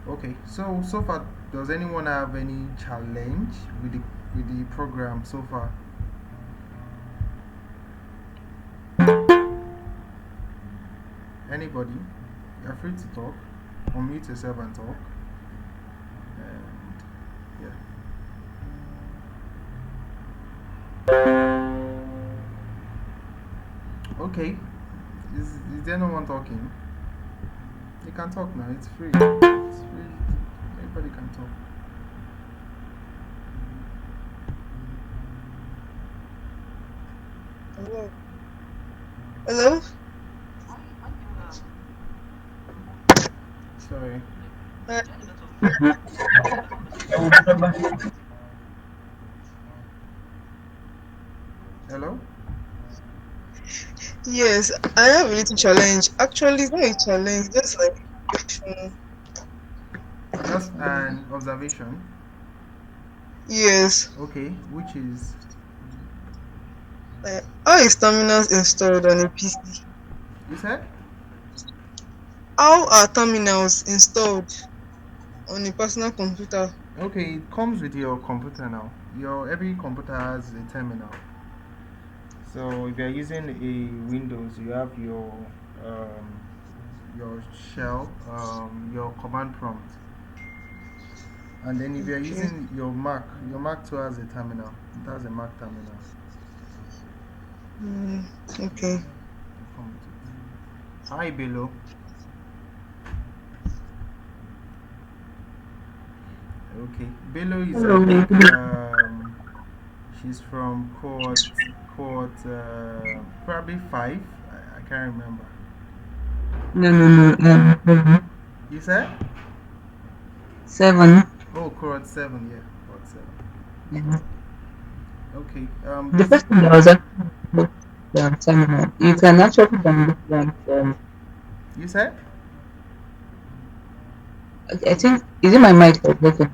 Okay, so far, does anyone have any challenge with the program so far? Anybody? You're free to talk. Unmute yourself and talk. And yeah. Okay. Is there no one talking? You can talk now. It's free. It's free. Everybody can talk. Hello. Hello. Sorry. Uh, Hello. yes, I have a little challenge. Actually, it's not a challenge. Just like question. Just an observation. Yes. Okay, which is How is terminals installed on a PC? you said? How are terminals installed on a personal computer? Okay, it comes with your computer now. Your every computer has a terminal. So if you're using a Windows, you have your shell, your command prompt, and then if you're Okay. using your Mac too has a terminal. It has a Mac terminal. Mm, okay. They come with it. Hi, Bello. Okay, Bello is I Hello. think she's from cohort probably 5. I can't remember. No, no, no. You said? 7. Oh, cohort 7. Yeah, cohort 7. Yeah. Okay. The first thing I was actually the terminal. You can actually download that from. You said? I think is it my mic that's working?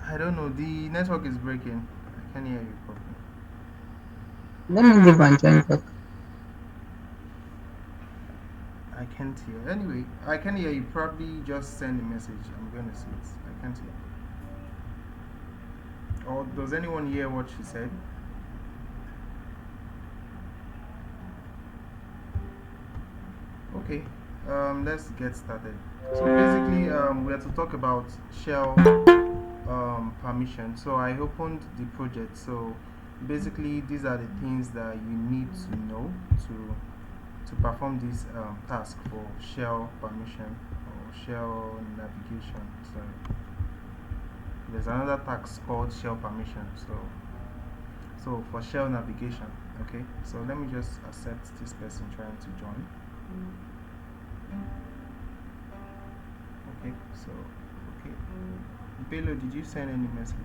I don't know. The network is breaking. I can't hear you properly. Let me leave and join back. I can't hear. Anyway, I can hear you. Probably just send a message. I'm gonna see it. I can't hear. Or does anyone hear what she said? Okay. Let's get started. So basically, we are to talk about shell permission. So I opened the project. So basically, these are the things that you need to know to perform this task for shell permission or shell navigation. Sorry, there's another task called shell permission. So for shell navigation, okay. So let me just accept this person trying to join. Okay. So okay. Bello, did you send any message? I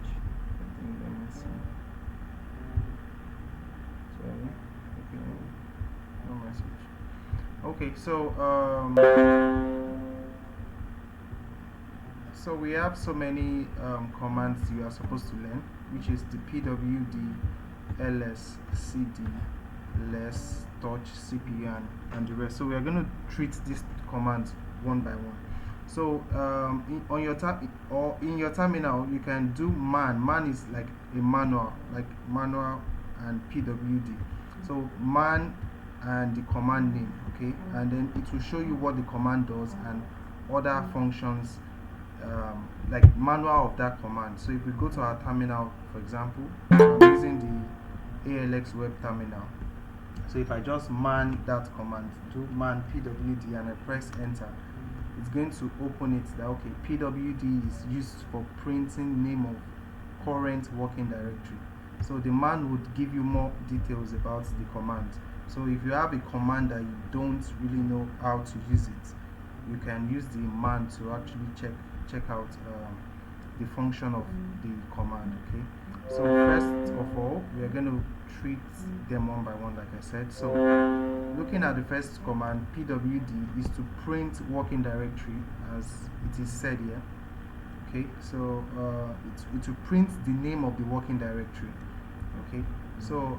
think let me see. Sorry. Okay. No message. Okay. So we have so many commands you are supposed to learn, which is the pwd, ls, cd, less, touch, cpu, and the rest. So we are going to treat these commands one by one. So on your or in your terminal, you can do man. Man is like a manual, like manual and pwd. So man and the command name, okay, and then it will show you what the command does and other functions like manual of that command. So if we go to our terminal, for example, so I'm using the ALX web terminal. So if I just man that command, do man pwd and I press enter, it's going to open it that okay, pwd is used for printing name of current working directory. So the man would give you more details about the command. So if you have a command that you don't really know how to use it, you can use the man to actually check out the function of the command. Okay. So first of all, we are going to treat them one by one, like I said. So looking at the first command, pwd is to print working directory, as it is said here. Okay, so it will print the name of the working directory. Okay, so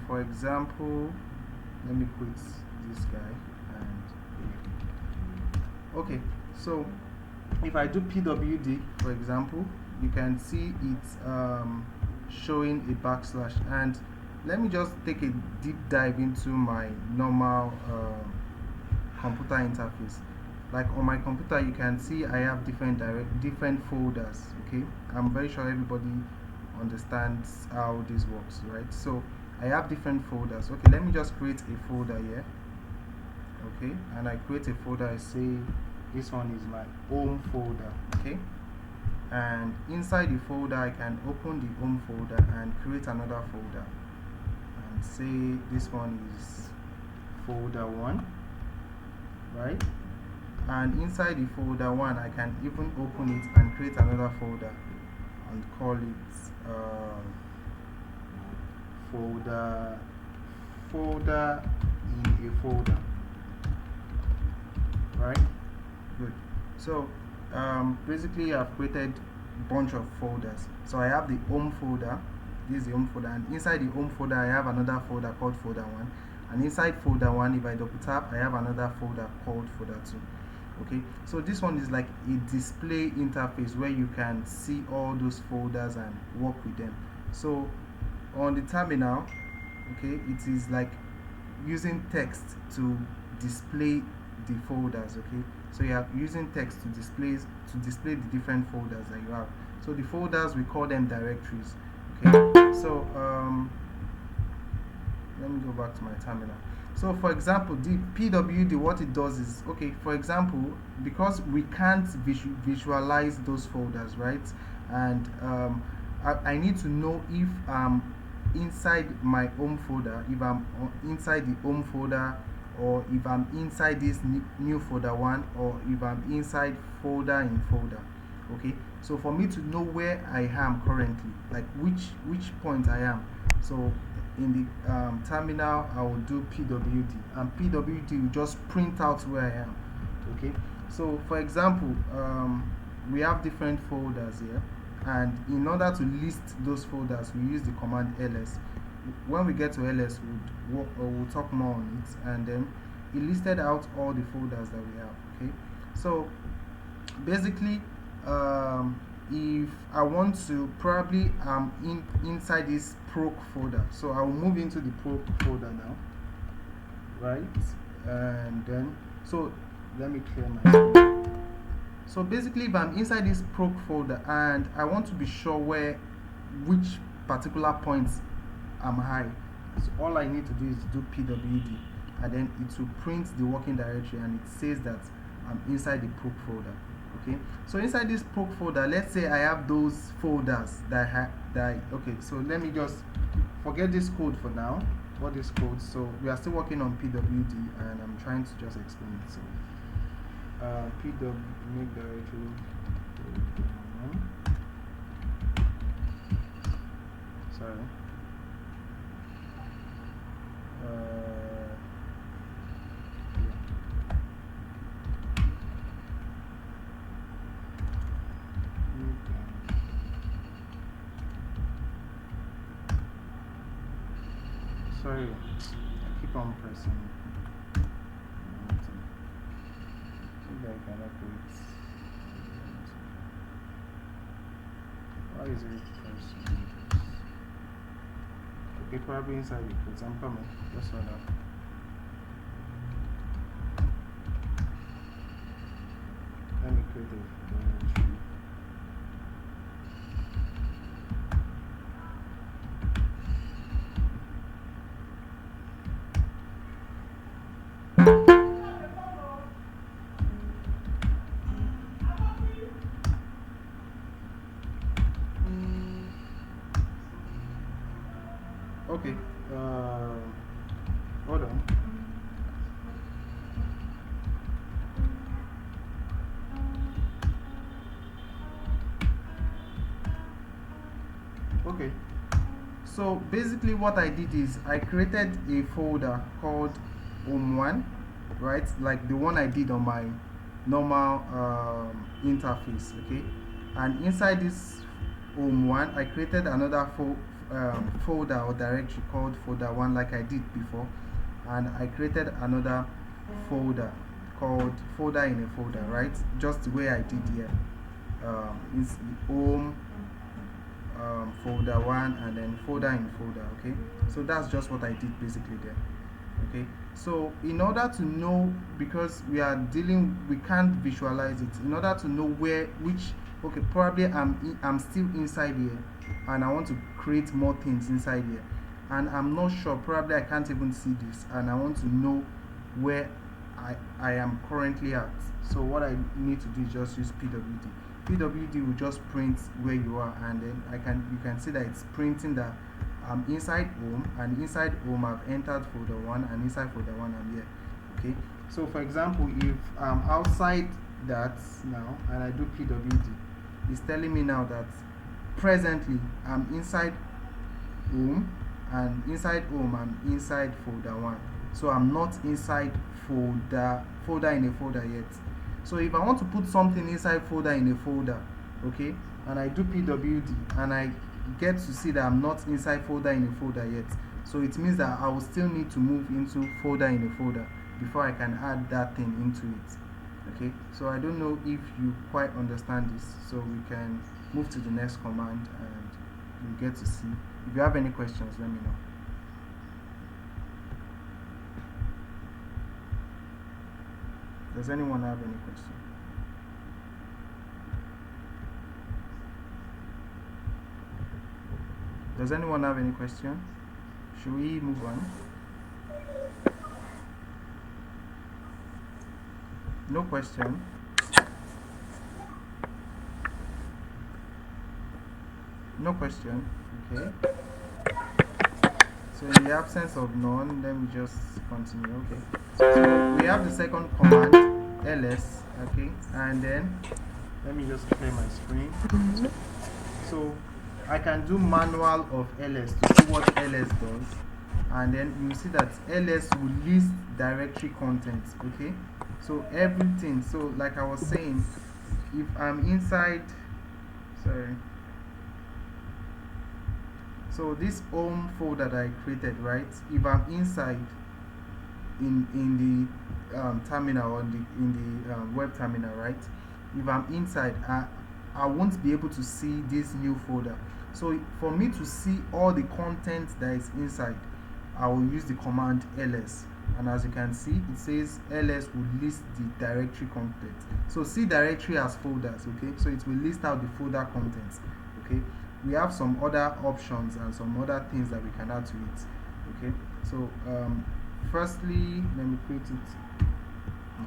for example, let me quit this guy and okay. So if I do pwd, for example, you can see it's showing a backslash. And let me just take a deep dive into my normal computer interface. Like on my computer, you can see I have different folders. Okay, I'm very sure everybody understands how this works, right? So I have different folders. Okay, let me just create a folder here. Okay, and I create a folder. I say this one is my home folder. Okay, and inside the folder I can open the home folder and create another folder and say this one is folder 1, right? And inside the folder 1 I can even open it and create another folder and call it folder in a folder, right? Good. So basically I've created a bunch of folders. So I have the home folder. This is the home folder, and inside the home folder I have another folder called folder 1, and inside folder 1, if I double tap, I have another folder called folder 2. Okay, so this one is like a display interface where you can see all those folders and work with them. So on the terminal, okay, it is like using text to display the folders. Okay, so you are using text to display the different folders that you have. So the folders, we call them directories. Okay, so let me go back to my terminal. So for example, the pwd, what it does is, okay, for example, because we can't visualize those folders, right? And I need to know if inside my home folder, if I'm inside the home folder, or if I'm inside this new folder 1, or if I'm inside folder in folder. Okay, so for me to know where I am currently, like which point I am, so in the terminal I will do pwd, and pwd will just print out where I am. Okay, so for example, we have different folders here, and in order to list those folders we use the command ls. When we get to ls, we'll talk more on it, and then it listed out all the folders that we have. Okay, so basically if I want to, probably inside this proc folder, so I will move into the proc folder now, right? And then, so let me clear my screen. So basically, if I'm inside this proc folder and I want to be sure which particular points am high, so all I need to do is do pwd, and then it will print the working directory, and it says that I'm inside the proc folder. Okay, so inside this proc folder, let's say I have those folders okay, so let me just forget this code for now. What this code, so we are still working on pwd, and I'm trying to just explain it. So pw make directory, sorry, sorry, I keep on pressing. Maybe I cannot create. Why is it pressing? Okay, probably inside the code. I'm coming. Just hold up. Let me create a directory. Okay, hold on. Okay, so basically what I did is I created a folder called home1, right? Like the one I did on my normal interface. Okay, and inside this home1 I created another folder or directory called folder 1, like I did before, and I created another folder called folder in a folder, right? Just the way I did here. Is home, folder 1, and then folder in folder. Okay, so that's just what I did basically there. Okay, so in order to know, because we can't visualize it, in order to know okay, probably I'm still inside here and I want to create more things inside here, and I'm not sure, probably I can't even see this, and I want to know where I am currently at. So what I need to do is just use pwd. Pwd will just print where you are, and then you can see that it's printing that I'm inside home, and inside home I've entered folder 1, and inside folder 1 I'm here. Okay, so for example, if I'm outside that now and I do pwd, it's telling me now that presently I'm inside home, and inside home I'm inside folder 1. So I'm not inside folder in a folder yet. So if I want to put something inside folder in a folder, okay, and I do pwd and I get to see that I'm not inside folder in a folder yet, so it means that I will still need to move into folder in a folder before I can add that thing into it. Okay, so I don't know if you quite understand this, so we can move to the next command and you get to see. If you have any questions, let me know. Does anyone have any question? Does anyone have any question? Should we move on? No question. No question. Okay. So in the absence of none, let me just continue. Okay. So we have the second command, ls. Okay, and then let me just clear my screen. So I can do manual of ls to see what ls does, and then you see that ls will list directory contents. Okay, so everything. So like I was saying, if I'm inside, sorry. So this home folder that I created, right? If I'm inside in the terminal, or in the web terminal, right? If I'm inside, I won't be able to see this new folder. So for me to see all the content that is inside, I will use the command ls, and as you can see, it says ls will list the directory content. So see directory as folders. Okay, so it will list out the folder contents. Okay, we have some other options and some other things that we can add to it. Okay, so firstly, let me create it.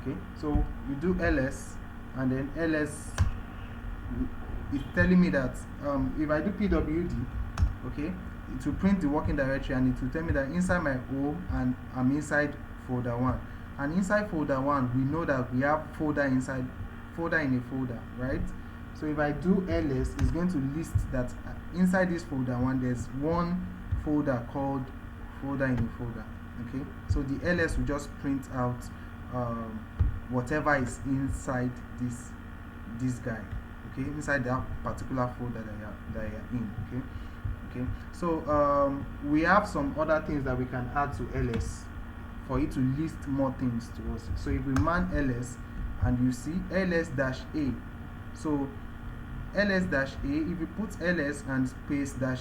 Okay, so you do ls, and then ls is telling me that if I do pwd, okay, it will print the working directory, and it will tell me that inside my home and I'm inside folder 1, and inside folder 1 we know that we have folder in a folder, right? So if I do ls, it's going to list that inside this folder 1 there's one folder called folder in a folder. Okay, so the ls will just print out whatever is inside this guy. Okay, inside that particular folder that you're in. Okay, so we have some other things that we can add to ls for it to list more things to us. So if we man ls, and you see ls-a, so ls-a, if you put ls and space -a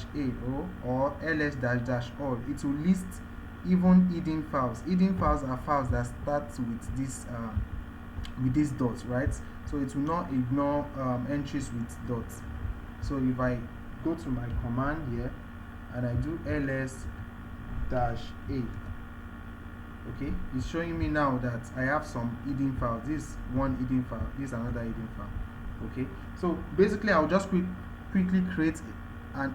or ls-all, it will list even hidden files. Hidden files are files that start with this dot, right? So it will not ignore entries with dots. So if I go to my command here and I do ls-a, okay, it's showing me now that I have some hidden files. This one hidden file, this another hidden file. Okay, so basically I'll just quickly create a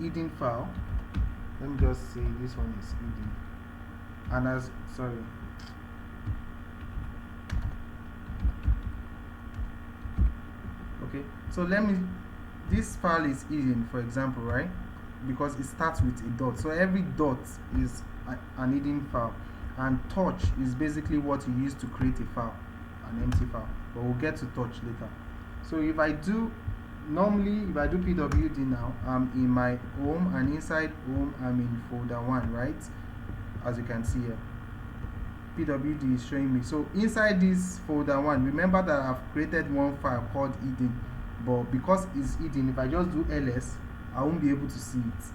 hidden file. Let me just say this one is hidden, and okay, so this file is hidden, for example, right? Because it starts with a dot, so every dot is an hidden file, and touch is basically what you use to create a file, an empty file, but we'll get to touch later. So if I do pwd now, I'm in my home, and inside home I'm in folder 1, right? As you can see here. pwd is showing me. So inside this folder one, remember that I've created one file called hidden, but because it's hidden, if I just do ls, I won't be able to see it.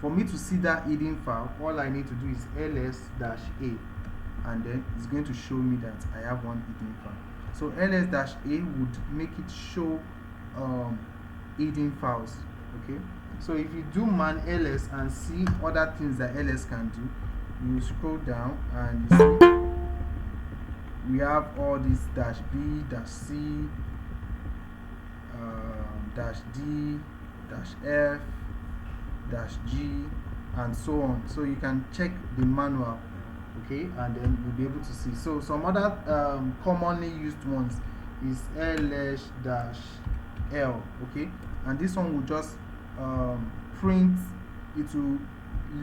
For me to see that hidden file, all I need to do is ls-a, and then it's going to show me that I have one hidden file. So ls-a would make it show hidden files. Okay, so if you do man ls and see other things that ls can do, you scroll down and you see we have all this -b, -c, -d, -f, -g, and so on. So you can check the manual, okay, and then you'll be able to see. So some other commonly used ones is ls-l, okay, and this one will just print, it will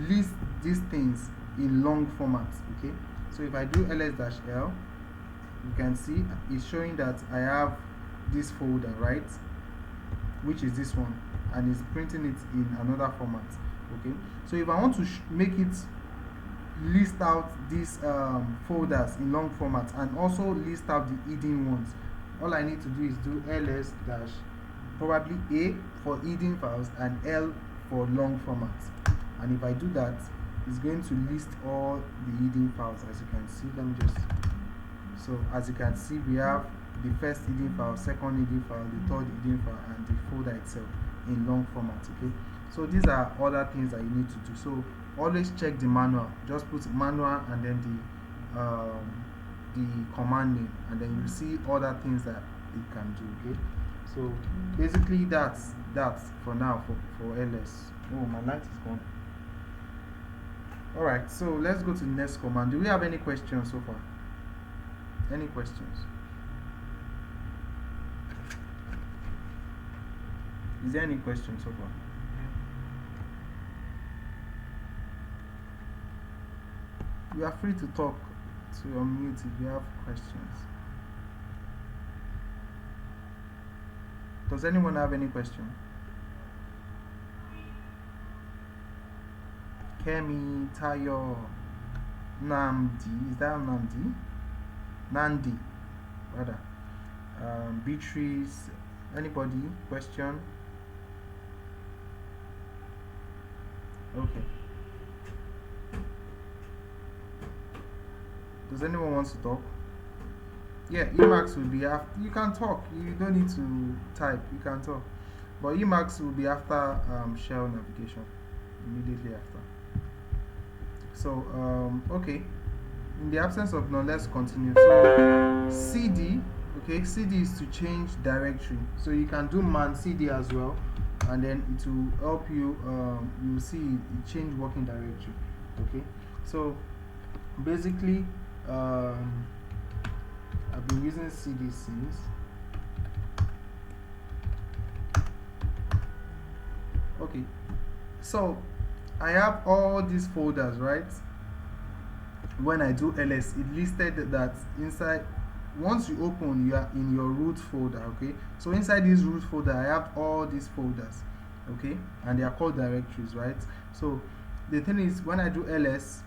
list these things in long format. Okay, so if I do ls-l, you can see it's showing that I have this folder, right, which is this one, and it's printing it in another format. Okay, so if I want to make it list out these folders in long format and also list out the hidden ones, all I need to do is do ls dash probably a for hidden files and l for long format, and if I do that, it's going to list all the hidden files. As you can see, let me just, so as you can see, we have the first hidden file, second hidden file, the third hidden file, and the folder itself in long format. Okay, so these are other things that you need to do. So always check the manual, just put manual and then the command name, and then you see other things that it can do. Okay, so basically that's for now for ls. Oh, my light is gone. Alright, so let's go to the next command. Do we have any questions so far? Any questions? Is there any questions so far? You are free to talk, to unmute if you have questions. Does anyone have any question? Kemi, Tayo, Namdi, is that Namdi? Nandi, rather. Beatrice, anybody? Question? Okay. Does anyone want to talk? Yeah, Emacs will be after. You can talk. You don't need to type. You can talk. But Emacs will be after shell navigation, immediately after. So, okay. In the absence of none, let's continue. So, cd, okay, cd is to change directory. So you can do man cd as well, and then it will help you. You will see it change working directory. Okay. So basically, I've been using cd since. Okay. So I have all these folders, right? When I do ls, it listed that inside. Once you open, you are in your root folder. Okay, so inside this root folder, I have all these folders. Okay, and they are called directories, right? So the thing is, when I do ls,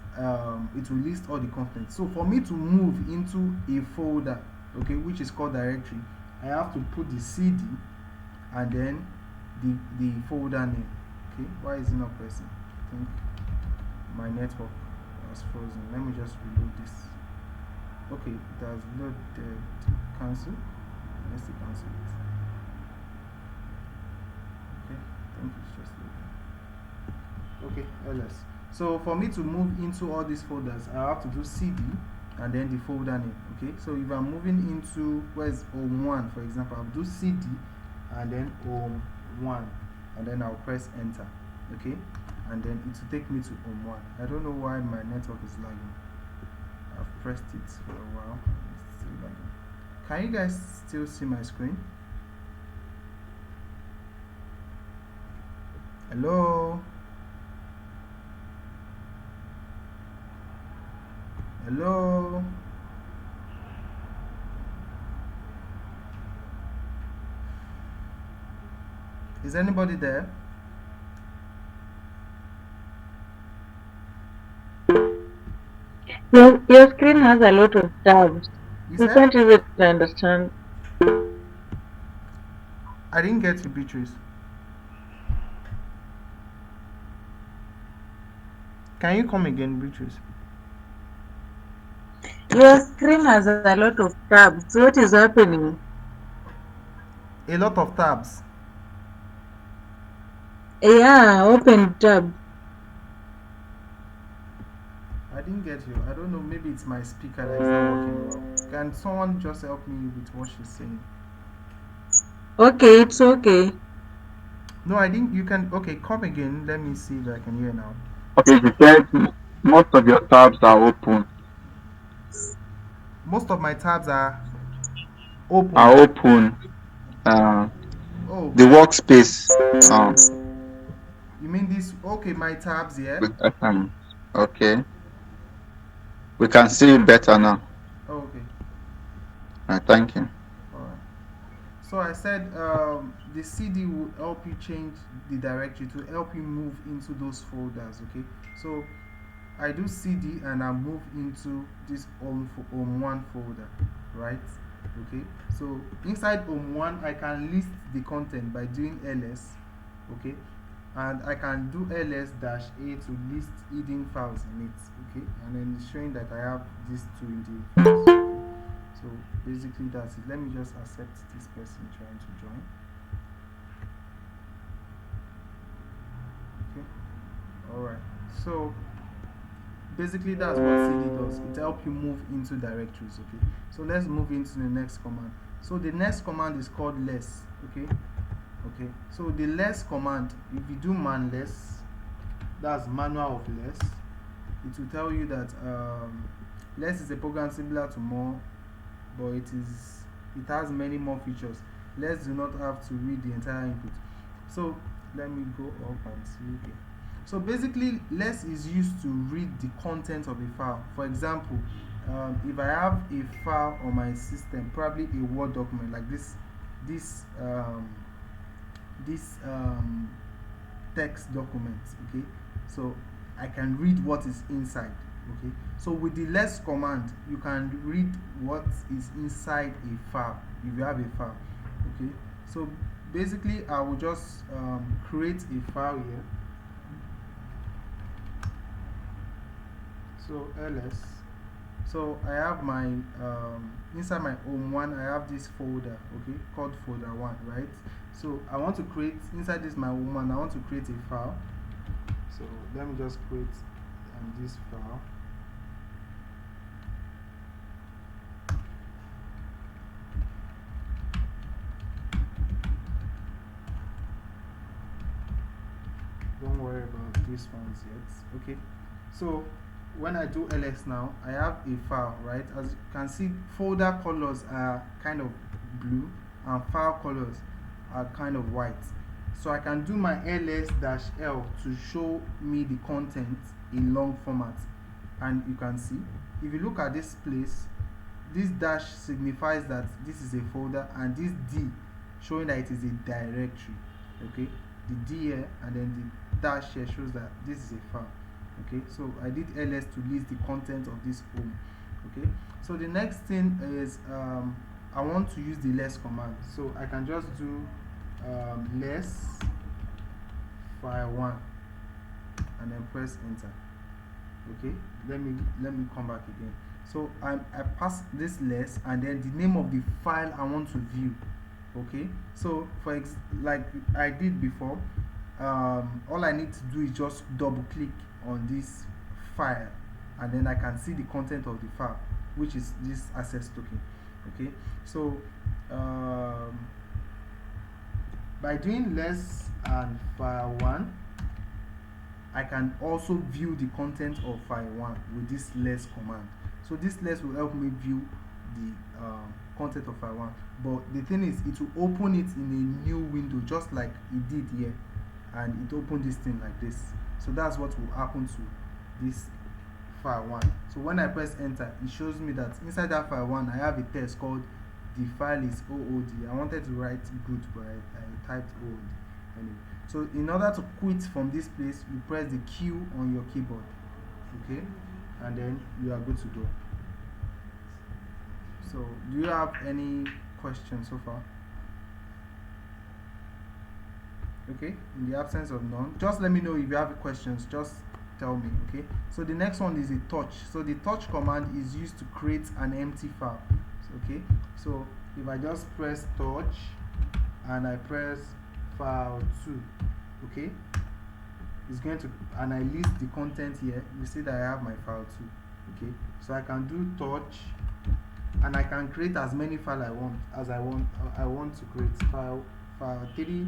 it will list all the contents. So for me to move into a folder, okay, which is called directory, I have to put the cd and then the folder name. Okay, why is it not pressing? I think my network was frozen. Let me just reload this. Okay, it has loaded. Cancel. Let's see, cancel it. Okay, I think it's just loading. Okay, ls. So for me to move into all these folders, I have to do cd and then the folder name. Okay, so if I'm moving into where's home1, for example, I'll do cd and then home1, and then I'll press enter. Okay, and then it will take me to home1. I don't know why my network is lagging. I've pressed it for a while. It's still lagging. Can you guys still see my screen? Hello? Hello? Is anybody there? Your screen has a lot of tabs. You You said? can't use it to understand. I didn't get you, Beatrice. Can you come again, Beatrice? Your screen has a lot of tabs. What is happening? A lot of tabs. Yeah, open tab. I didn't get you. I don't know. Maybe it's my speaker that is not working well. Can someone just help me with what she's saying? Okay, it's okay. No, I didn't. You can. Okay, come again. Let me see if I can hear now. Okay, you said most of your tabs are open. Most of my tabs are open. Are open. Uh, Oh, the workspace. you mean this? Okay, my tabs here. With FM. Okay, we can see it better now. Oh, okay. Thank you. All right. So I said the CD will help you change the directory to help you move into those folders. Okay. So I do CD and I move into this home1 folder, right? Okay, so inside home1 I can list the content by doing ls, okay, and I can do ls-a to list hidden files in it, okay, and then it's showing that I have these two hidden files, okay? So basically that's it. Let me just accept this person trying to join. Okay, all right, so basically that's what cd does. It helps you move into directories, okay. So let's move into the next command. So the next command is called less, okay. Okay, so the less command, if you do man less, that's manual of less, it will tell you that less is a program similar to more, but it has many more features. Less do not have to read the entire input. So let me go up and see. Okay, so basically less is used to read the content of a file. For example, if I have a file on my system, probably a Word document like this this text document, okay, so I can read what is inside, okay. So with the less command you can read what is inside a file if you have a file, okay. So basically I will just create a file here. So ls, so I have my inside my home1 I have this folder, okay, called folder1, right? So I want to create inside this my home1, I want to create a file. So let me just create this file. Don't worry about these ones yet, okay. So when I do ls now, I have a file, right? As you can see, folder colors are kind of blue and file colors are kind of white. So I can do my ls-l to show me the content in long format, and you can see if you look at this place, this dash signifies that this is a folder, and this d showing that it is a directory, okay. The d here and then the dash here shows that this is a file, okay. So I did ls to list the content of this home, okay. So the next thing is I want to use the less command, so I can just do less file1 and then press enter, okay. Let me come back again. So I pass this less and then the name of the file I want to view, okay. So like I did before, all I need to do is just double click on this file and then I can see the content of the file, which is this access token, okay. So by doing less and file1, I can also view the content of file1 with this less command. So this less will help me view the content of file1, but the thing is it will open it in a new window just like it did here, and it opened this thing like this. So that's what will happen to this file1. So when I press enter, it shows me that inside that file1 I have a text called the file is ood. I wanted to write good, but I typed ood anyway. So in order to quit from this place, you press the Q on your keyboard, okay. and then you are good to go. So do you have any questions so far? Okay, in the absence of none, just let me know if you have questions. Just tell me. Okay, so the next one is a touch. So the touch command is used to create an empty file. Okay, so if I just press touch and I press file 2, okay, it's going to, and I list the content here, you see that I have my file 2. Okay, so I can do touch and I can create as many files I want to create. File 3,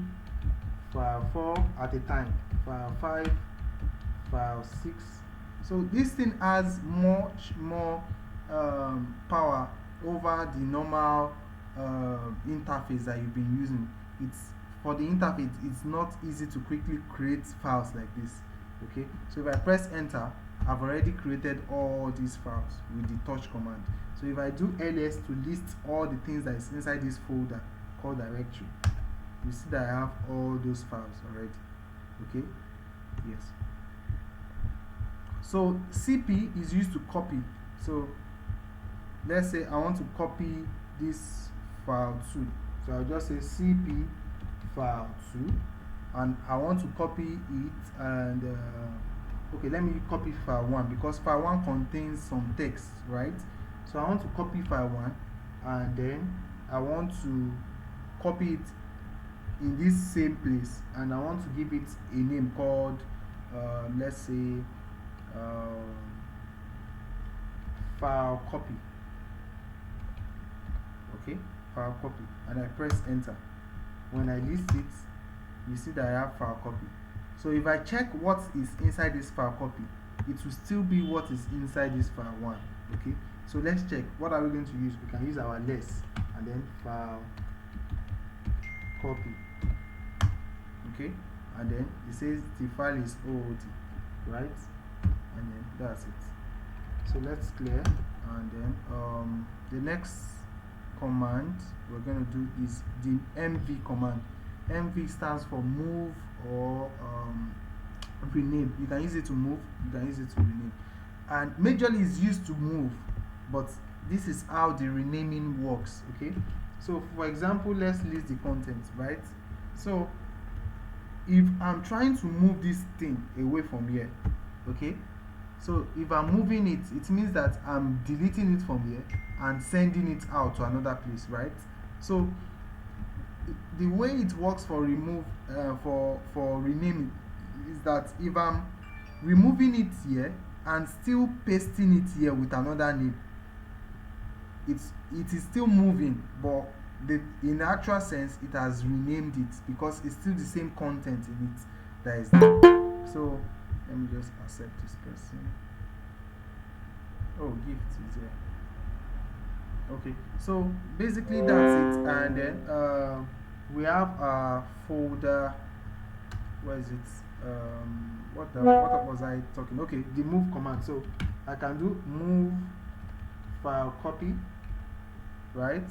file 4 at a time, file 5, file 6. So this thing has much more power over the normal interface that you've been using. It's for the interface, it's not easy to quickly create files like this. Okay, so if I press enter, I've already created all these files with the touch command. So if I do ls to list all the things that is inside this folder called directory, you see that I have all those files already. Okay, yes. So cp is used to copy. So let's say I want to copy this file 2, so I'll just say cp file 2, and I want to copy it, and okay, let me copy file 1 because file 1 contains some text, right? So I want to copy file 1, and then I want to copy it in this same place, and I want to give it a name called let's say file copy. Okay, file copy, and I press enter. When I list it, you see that I have file copy. So if I check what is inside this file copy, it will still be what is inside this file 1. Okay, so let's check. What are we going to use? We can use our less and then file copy. Okay, and then it says the file is OOT, right? And then that's it. So let's clear, and then the next command we're going to do is the mv command. Mv stands for move or rename. You can use it to move, you can use it to rename, and majorly is used to move, but this is how the renaming works. Okay, so for example, let's list the content, right? So if I'm trying to move this thing away from here, okay, so if I'm moving it, it means that I'm deleting it from here and sending it out to another place, right? So the way it works for remove for renaming is that if I'm removing it here and still pasting it here with another name, it is still moving, but in the actual sense it has renamed it because it's still the same content in it that is there. So let me just accept this person. Oh, gift is there. Okay, so basically that's it, and then we have a folder. Where is it? What was I talking? Okay, the move command. So I can do move file copy, right?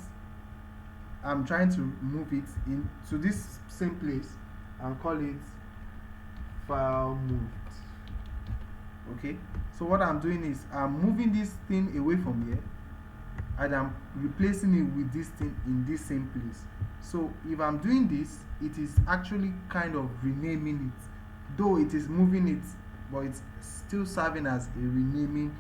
I'm trying to move it into this same place and call it file moved. Okay, so what I'm doing is I'm moving this thing away from here and I'm replacing it with this thing in this same place. So if I'm doing this, it is actually kind of renaming it, though it is moving it, but it's still serving as a renaming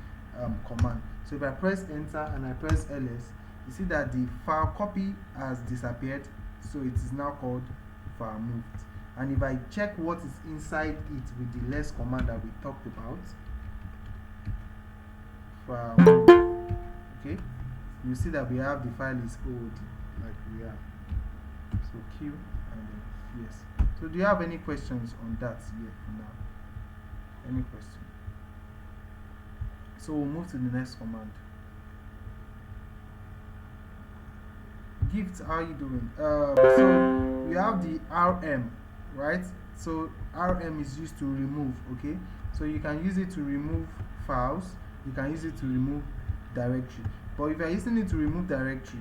command. So if I press enter and I press ls, you see that the file copy has disappeared, so it is now called file moved. And if I check what is inside it with the less command that we talked about, file moved, okay, you see that we have the file is old, like we have. So Q and then yes. So do you have any questions on that yet for now? Any question? So we'll move to the next command. Gift, how are you doing? So we have the RM, right? So RM is used to remove, okay? So you can use it to remove files, you can use it to remove directory. But if you're using it to remove directory,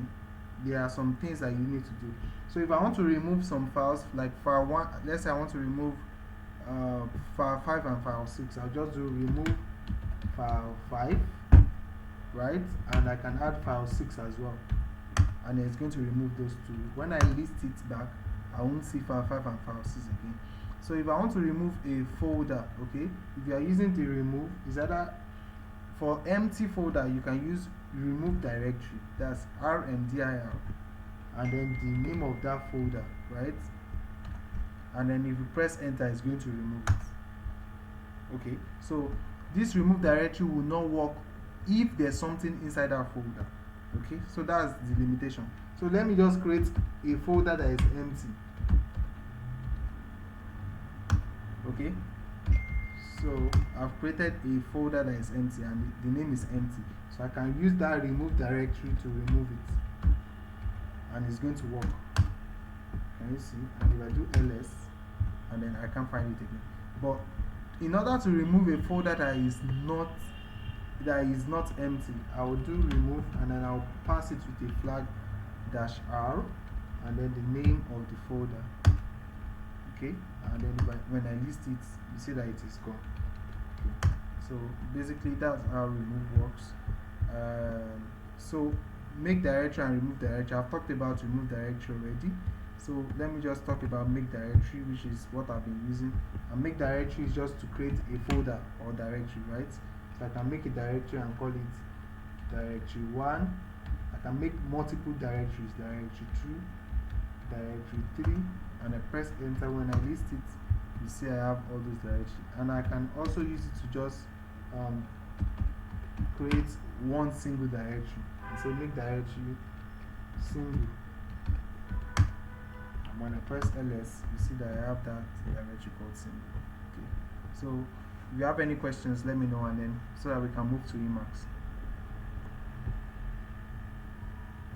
there are some things that you need to do. So if I want to remove some files, like file 1, let's say I want to remove file 5 and file 6, I'll just do remove file 5, right? And I can add file 6 as well, and it's going to remove those two. When I list it back, I won't see file 5 and file 6 again. So if I want to remove a folder, okay, if you are using the remove, is either for empty folder you can use remove directory, that's RMDIR, and then the name of that folder, right? And then if you press enter, it's going to remove it. Okay, so this remove directory will not work if there's something inside that folder. Okay, so that's the limitation. So let me just create a folder that is empty. Okay, so I've created a folder that is empty and the name is empty, so I can use that remove directory to remove it, and it's going to work. Can you see? And if I do ls, and then I can't find it again. But in order to remove a folder that is not empty, I will do remove, and then I'll pass it with a flag -r, and then the name of the folder. Okay, and then when I list it, you see that it is gone. Okay. So basically that's how remove works. So make directory and remove directory. I've talked about remove directory already, so let me just talk about make directory, which is what I've been using. And make directory is just to create a folder or directory, right? So I can make a directory and call it directory 1. I can make multiple directories, directory 2, directory 3, and I press enter. When I list it, you see I have all those directories, and I can also use it to just create one single directory. So make directory single, and when I press ls, you see that I have that directory called single. Okay, so if you have any questions, let me know, and then so that we can move to Emacs.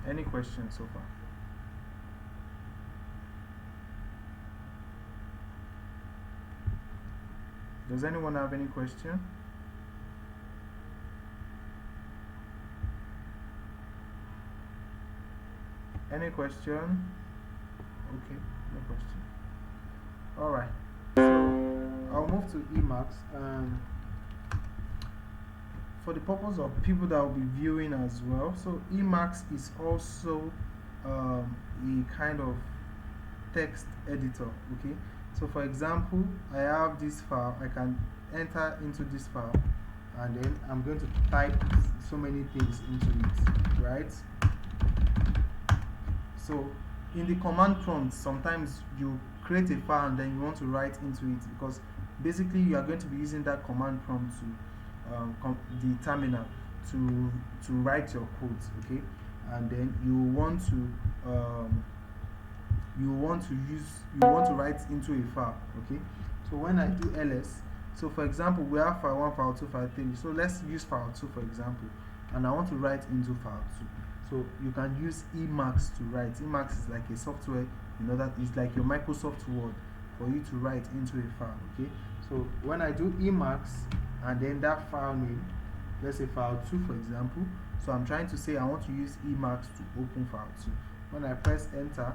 Any questions so far? Does anyone have any question? Any question? Okay, no question. Alright, so I'll move to Emacs. For the purpose of people that will be viewing as well, so Emacs is also a kind of text editor. Okay, so for example, I have this file, I can enter into this file, and then I'm going to type so many things into it, right? So in the command prompt, sometimes you create a file and then you want to write into it, because basically you are going to be using that command prompt to the terminal to write your codes. Okay, and then you want to write into a file. Okay, so when I do ls, so for example we have file 1, file 2, file 3, so let's use file 2 for example, and I want to write into file 2. So you can use Emacs to write. Emacs is like a software, you know, that is like your Microsoft Word for you to write into a file. Okay, so when I do Emacs and then that file name, let's say file 2 for example, so I'm trying to say I want to use Emacs to open file 2. When I press enter,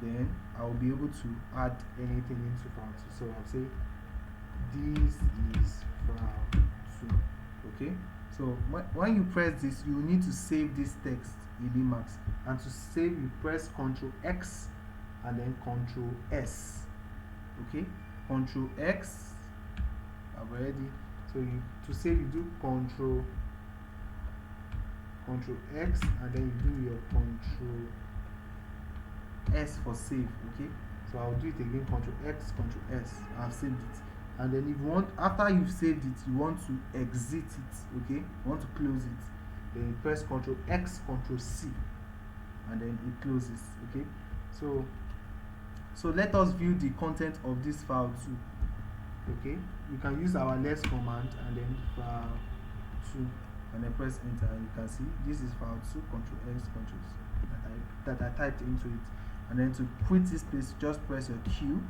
then I will be able to add anything into file 2. So I'll say this is file 2. Okay, so when you press this, you need to save this text in Emacs, and to save you press Ctrl X and then Ctrl S. Okay, Ctrl X, I've already, so to save you do Ctrl X and then you do your Ctrl S for save. Okay, so I'll do it again, Ctrl X, Ctrl S. I've saved it, and then if you want, after you've saved it, you want to exit it. Okay, you want to close it, then you press Ctrl X, Ctrl C, and then it closes. Okay, so let us view the content of this file too. Okay, you can use our ls command and then file 2, and then press enter, and you can see this is file 2, Ctrl X, Ctrl C that I typed into it. And then to quit this place, just press your Q,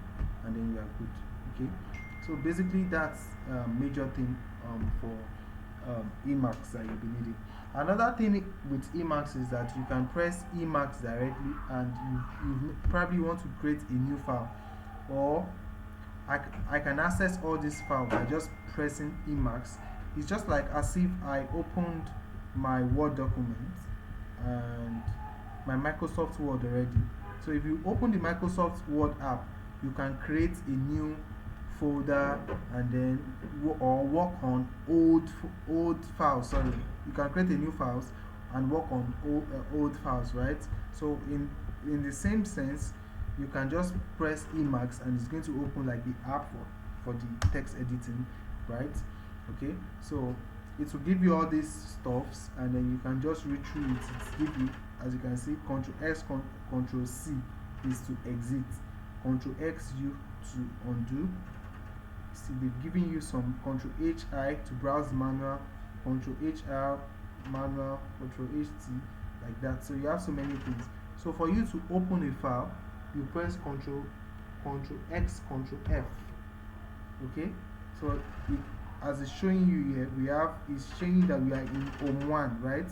and then you are good. Okay, so basically that's a major thing for Emacs that you'll be needing. Another thing with Emacs is that you can press Emacs directly, and you probably want to create a new file, or I can access all these files by just pressing Emacs. it's just like as if I opened my Word document and my Microsoft Word already. So if you open the Microsoft Word app, you can create a new folder and then or work on old files. Sorry, you can create a new files and work on old files, right? So in the same sense, you can just press Emacs and it's going to open like the app for the text editing, right? Okay, so it will give you all these stuffs and then you can just read through it. It give you, as you can see, Control S, Control C is to exit, Control X U to undo. See, they've given you some Control H I to browse manual, Control H R manual, Control H T, like that. So you have so many things. So for you to open a file, you press Control X, Control F. Okay, so it, as it's showing you here, it's showing that we are in home 1, right?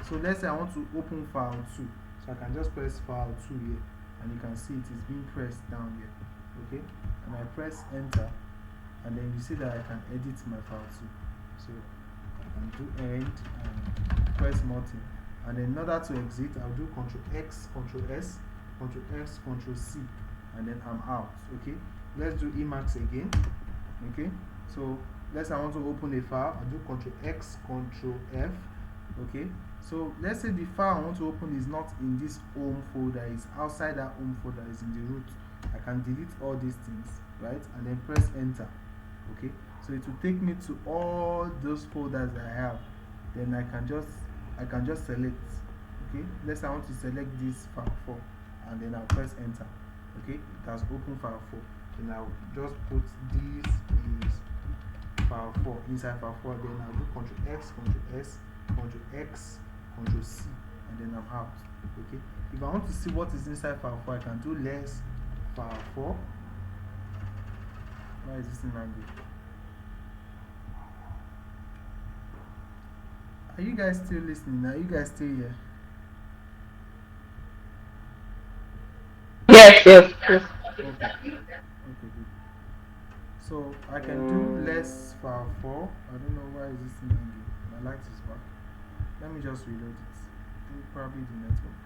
So let's say I want to open file 2, so I can just press file 2 here and you can see it is being pressed down here. Okay, and I press enter and then you see that I can edit my file 2. So I can do end and press multi, and then in order to exit I'll do Control X, Control S, Control S, Control C, and then I'm out. Okay, let's do Emacs again. Okay, so let's say I want to open a file, I'll do Control X, Control F. Okay, so let's say the file I want to open is not in this home folder, it's outside that home folder, it's in the root. I can delete all these things, right? And then press enter. Okay, so it will take me to all those folders that I have. Then I can just select. Okay, let's say I want to select this file 4 and then I'll press enter. Okay, it has opened file 4. Then I'll just put this is file 4 inside file 4. Then I'll do Control X, Control S, Control X, Control C, and then I'm out. Okay, if I want to see what is inside file 4, I can do less file 4. Why is this in language? Are you guys still listening? Are you guys still here? Yes, yes, yes. Okay. Okay, good. So I can do less file 4. I don't know why is this in language. My light is back. Let me just reload it. I think probably the network.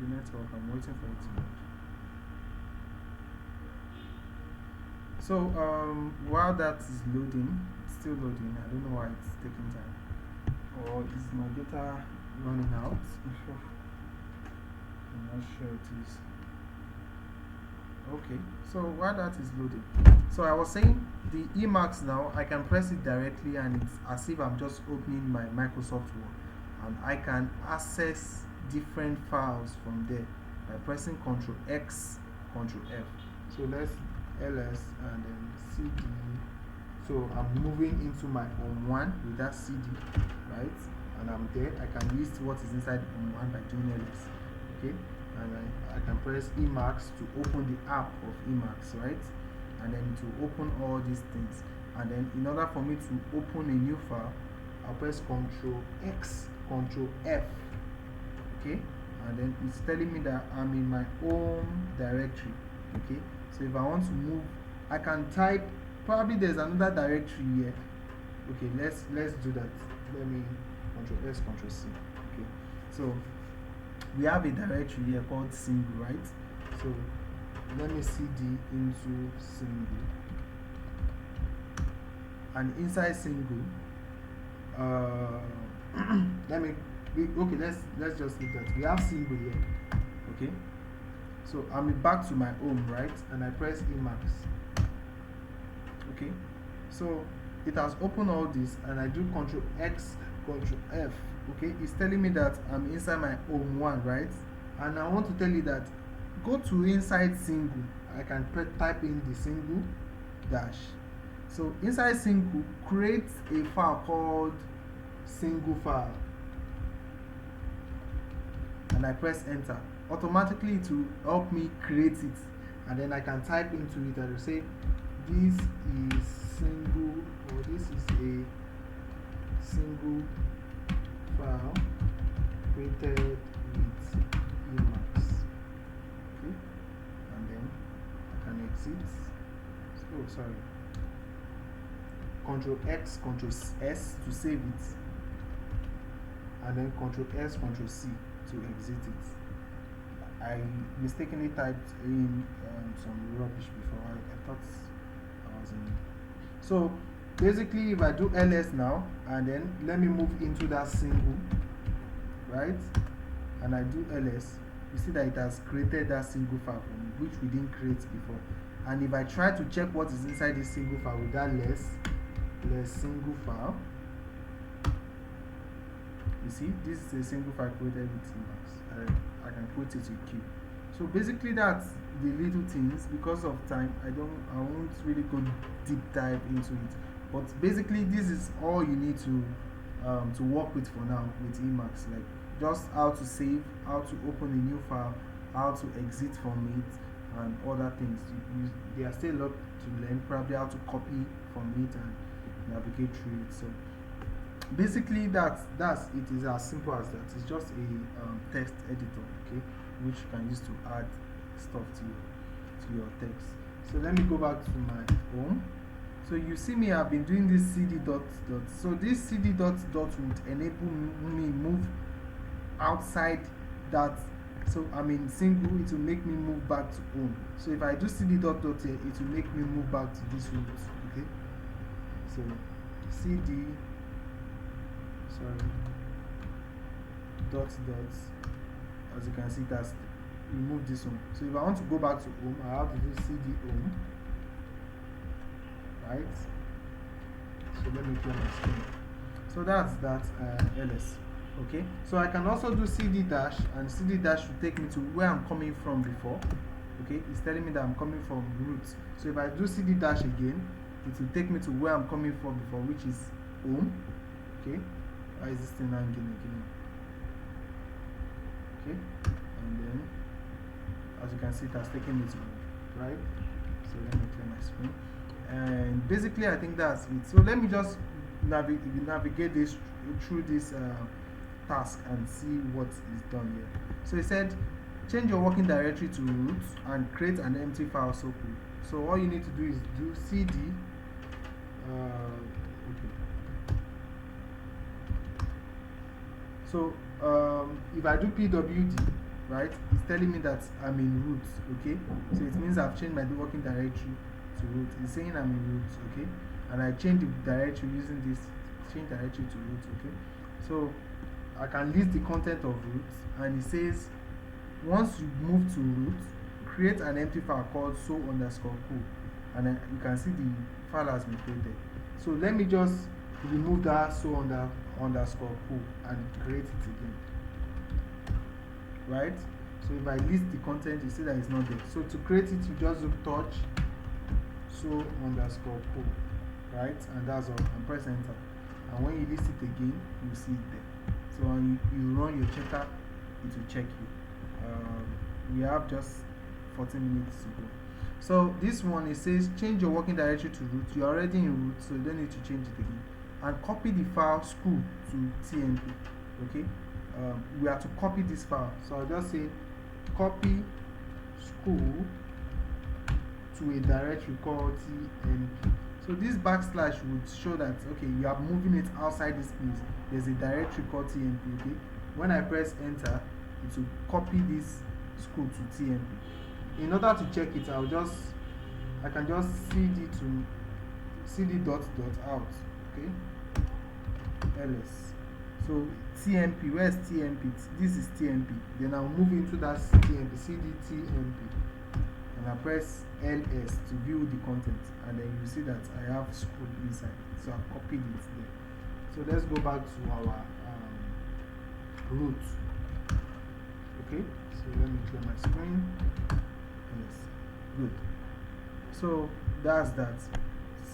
The network, I'm waiting for it to load. So while that is loading, it's still loading. I don't know why it's taking time. Or is my data running out? I'm not sure it is. Okay, so while that is loading, so I was saying the Emacs now, I can press it directly and it's as if I'm just opening my Microsoft Word, and I can access different files from there by pressing Control X, Control F. So let's ls and then cd. So I'm moving into my home 1 with that cd, right? And I'm there. I can list what is inside home 1 by doing ls. Okay, and I can press Emacs to open the app of Emacs, right? And then to open all these things. And then in order for me to open a new file, I'll press Control X, Control F. Okay, and then it's telling me that I'm in my home directory. Okay, so if I want to move, I can type. Probably there's another directory here. Okay, let's do that. Let me Control S, Control C. Okay, so we have a directory here called single, right? So let me cd into single, and inside single, okay, let's just leave that. We have single here. Okay, so I'm back to my home, right? And I press Emacs. Okay, so it has opened all this, and I do Control X, Control F. Okay, it's telling me that I'm inside my home 1, right? And I want to tell you that go to inside single. I can type in the single dash. So inside single, create a file called single file, and I press enter. Automatically it will help me create it, and then I can type into it and say this is single, or this is a single file. created with Emacs. Okay, and then I can exit. Oh, sorry. Control X, Control S to save it, and then Control S, Control C to exit it. I mistakenly typed in some rubbish before. I thought I was in. So basically, if I do ls now, and then let me move into that single, right? And I do ls, you see that it has created that single file for me, which we didn't create before. And if I try to check what is inside this single file with that less single file, you see this is a single file created with Emacs. I can quote it with Q. So basically that's the little things. Because of time, I won't really go deep dive into it. But basically this is all you need to work with for now with Emacs. Like just how to save, how to open a new file, how to exit from it, and other things. There are still a lot to learn. Probably how to copy from it and navigate through it. So basically that's it. Is as simple as that. It's just a text editor, okay, which you can use to add stuff to your text. So let me go back to my home. So you see me, I've been doing this cd dot dot. So this cd dot dot would enable me move outside that. So I'm in single, it will make me move back to home. So if I do cd dot dot here, it will make me move back to this route. Okay. So cd, sorry, dot dot. As you can see, that's remove this one. So if I want to go back to home, I have to do cd home. Right. So let me clear my screen. So that's that ls. Okay, so I can also do cd dash, and cd dash will take me to where I'm coming from before. Okay, it's telling me that I'm coming from root. So if I do cd dash again, it will take me to where I'm coming from before, which is home. Okay, why is this thing hanging again? Okay, and then as you can see, it has taken me to home, right? So let me clear my screen. And basically I think that's it. So let me just navigate this through this task and see what is done here. So it said change your working directory to root and create an empty file circle. So all you need to do is do cd okay. So if I do pwd, right, it's telling me that I'm in root. Okay, so it means I've changed my working directory to root. It's saying I'm in root. Okay, and I change the directory using this change directory to root. Okay, so I can list the content of root, and it says once you move to root, create an empty file called so_cool, and then you can see the file has been created. So let me just remove that so_cool and create it again. Right? So if I list the content, you see that it's not there. So to create it, you just do touch so_cool, right? And that's all. And press enter. And when you list it again, you see it there. So when you run your checker, it will check you. We have just 14 minutes to go. So this one, it says change your working directory to root. You're already in root, so you don't need to change it again. And copy the file school to tmp. Okay, we have to copy this file. So I'll just say copy school to a directory called tmp. So this backslash would show that okay, you are moving it outside this place. There's a directory called tmp. Okay, when I press enter, it will copy this school to tmp. In order to check it, I can just cd dot out. Okay, ls. So tmp, where's tmp? This is tmp. Then I'll move into that tmp, cd tmp, and I press ls to view the content, and then you see that I have school inside. So I've copied it there. So let's go back to our root. Okay, so let me clear my screen. Yes, good. So that's that.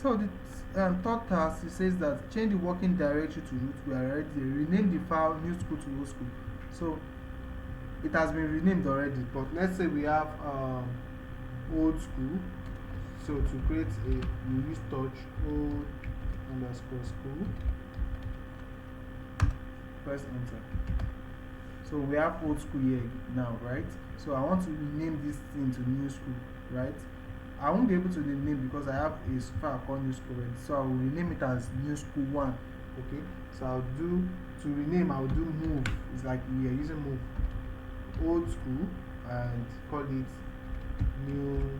So the third task, it says that change the working directory to root. We are already there. Rename the file new school to old school. So it has been renamed already, but let's say we have old school. So to create we use touch old_school. Press enter. So we have old school here now, right? So I want to rename this thing to new school, right? I won't be able to rename because I have a file called new school already. So I will rename it as new school one. Okay. So I'll do to rename. I'll do move. It's like we are using move. Old school and call it new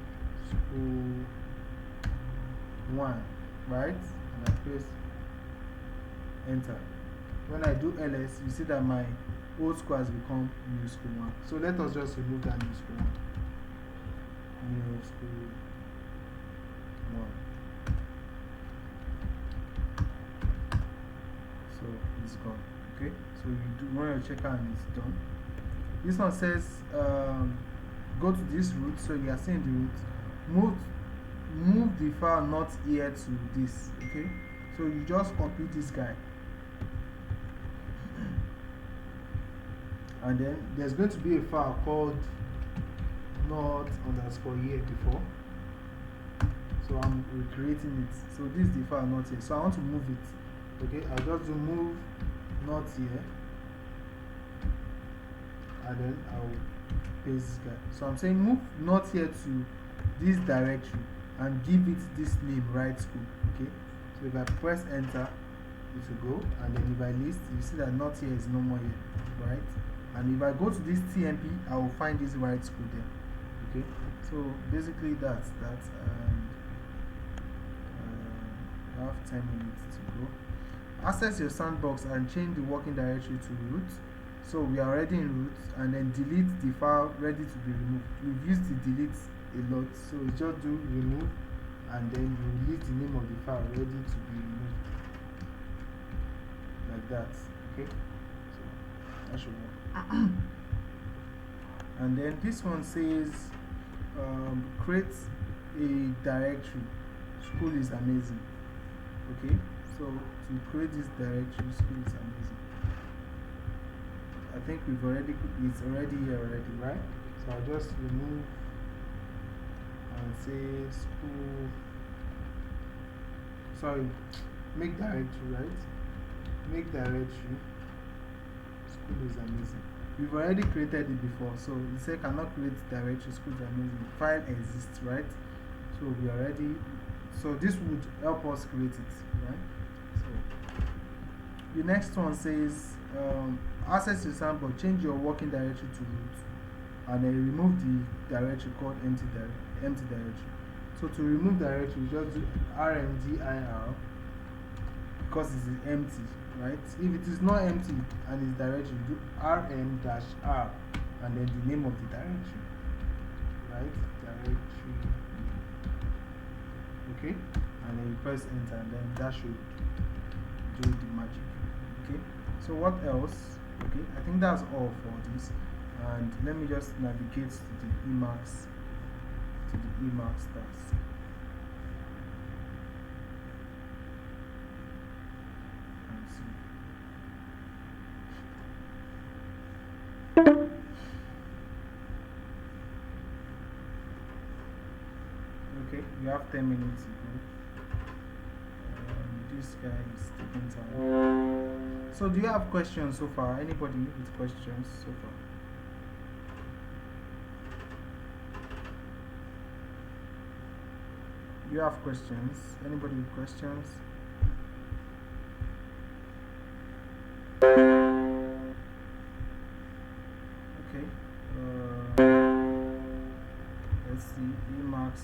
school one, right? And I press enter. When I do ls, you see that my old school has become new school one. So let us just remove that new school one. New school one. So it's gone. Okay. So you do run your checker and it's done. This one says go to this root. So you are seeing the root. Move the file not here to this. Okay. So you just copy this guy. And then there's going to be a file called not underscore here before. So I'm recreating it. So this is the file not here. So I want to move it. Okay, I'll just do move not here. And then I'll paste this guy. So I'm saying move not here to this directory and give it this name, right school. Okay. So if I press enter, it will go. And then if I list, you see that not here is no more here, right? And if I go to this TMP, I will find this right school there. Okay, so basically that's that. I have 10 minutes to go. Access your sandbox and change the working directory to root. So we are already in root, and then delete the file ready to be removed. We've used the delete a lot, so we just do remove, and then you list the name of the file ready to be removed, like that. Okay, so that should work. And then this one says create a directory. School is amazing. Okay, so to create this directory, school is amazing. I think it's already here already, right? So I'll just remove and say school. Sorry, make directory, right? Make directory. School is amazing. We've already created it before, so it said cannot create directory. School is amazing. File exists, right? So we already. So this would help us create it, right? So the next one says access your sample, change your working directory to root, and then remove the directory called empty directory. So to remove directory, you just do rmdir because it's empty, right? If it is not empty and it's directory, do rm-r and then the name of the directory, right? Directory. Okay, and then you press enter, and then that should do the magic. Okay, so what else? Okay, I think that's all for this, and let me just navigate to the Emacs task. And see. Okay, you have 10 minutes to go. This guy is taking time. So do you have questions so far? Anybody with questions so far? Do you have questions? Anybody with questions? Okay. Let's see. Emacs.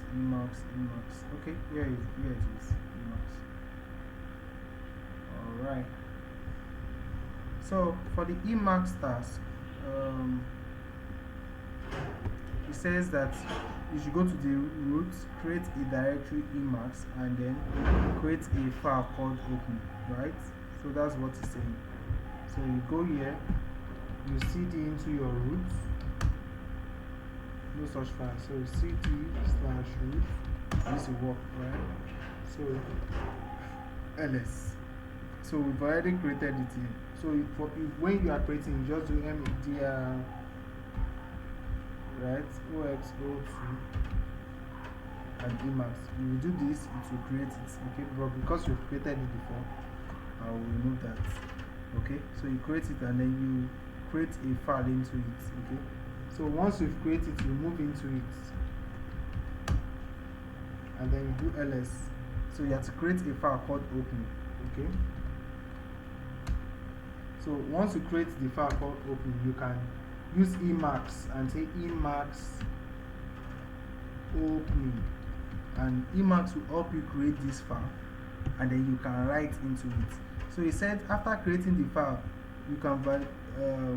Okay, here it is. Emacs. Alright. So for the Emacs task, it says that you should go to the root, create a directory Emacs, and then create a file called open, right? So that's what it's saying. So you go here, you cd into your root, no such file. So cd/root, this will work, right? So ls. So we've already created it here. So when you are creating, you just do mdir, right? ox02 and Emacs. You will do this, it will create it. Okay, but because you've created it before, I will remove that. Okay, so you create it and then you create a file into it. Okay, so once you've created, you move into it, and then you do ls. So you have to create a file called open. Okay, so once you create the file called open, you can use Emacs and say Emacs opening, and Emacs will help you create this file, and then you can write into it. So he said after creating the file, you can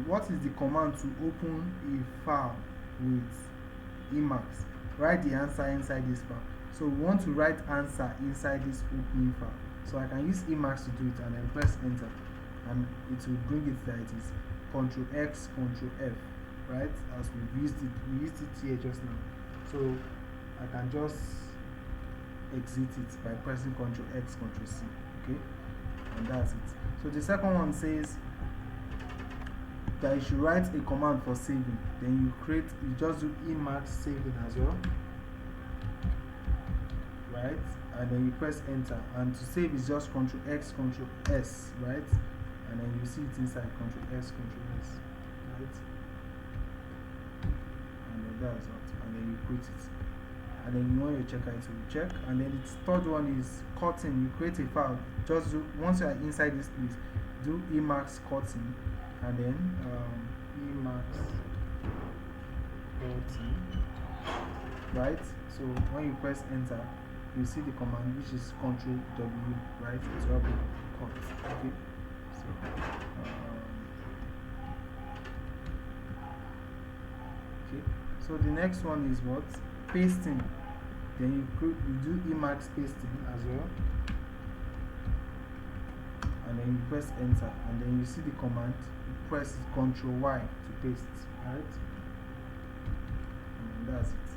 what is the command to open a file with Emacs? Write the answer inside this file. So we want to write answer inside this opening file. So I can use Emacs to do it, and then press enter, and it will bring it that it is Ctrl X, Ctrl F, right? As we used it here just now. So I can just exit it by pressing Ctrl X, Ctrl C. Okay, and that's it. So the second one says that you should write a command for saving. Then you just do Emacs saving as well, right? And then you press enter, and to save is just Ctrl X, Ctrl S, right? And then you see it inside Ctrl S, Ctrl S, right? And then that's it. And then you quit it. And then you want your checker to check. And then the third one is cutting. You create a file. Just do, once you are inside this place, do Emacs cutting, and then Emacs cutting, right? So when you press enter, you see the command, which is Ctrl W, right? It will be cut. Okay. So okay. So the next one is what? Pasting. Then you do Emacs pasting as well, and then you press enter, and then you see the command. You press Ctrl Y to paste, right? And that's it.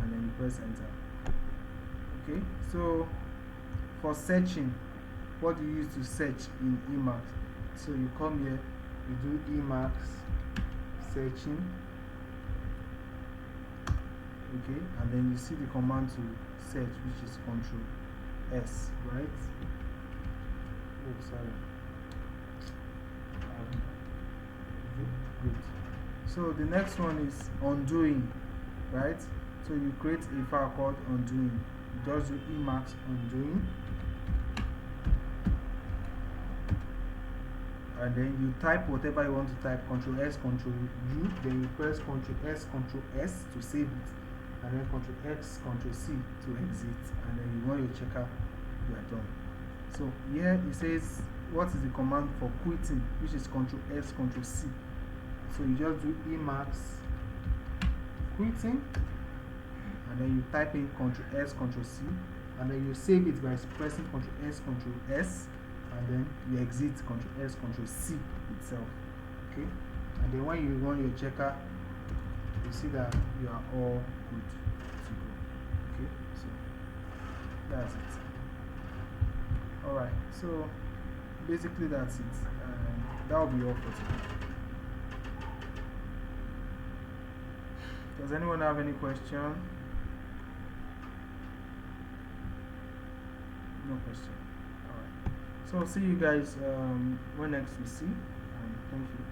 And then you press enter. Okay. So for searching, what do you use to search in Emacs? So you come here, you do Emacs searching. Okay, and then you see the command to search, which is Ctrl S, right? Oh, sorry. Good. So the next one is undoing, right? So you create a file called undoing. You just do Emacs undoing, and then you type whatever you want to type, Ctrl S, Ctrl U, then you press Ctrl S, Ctrl S to save it, and then Ctrl X, Ctrl C to exit, and then you want your checker, you are done. So here it says what is the command for quitting, which is Ctrl S, Ctrl C. So you just do Emacs quitting, and then you type in Ctrl S, Ctrl C, and then you save it by pressing Ctrl S, Ctrl S, and then you exit Ctrl S, Ctrl C itself. Okay, and then when you run your checker, you see that you are all good to go. Okay, so that's it. Alright, so basically that's it. That will be all for today. Does anyone have any question? No question. Alright. So see you guys when next we see. Thank you.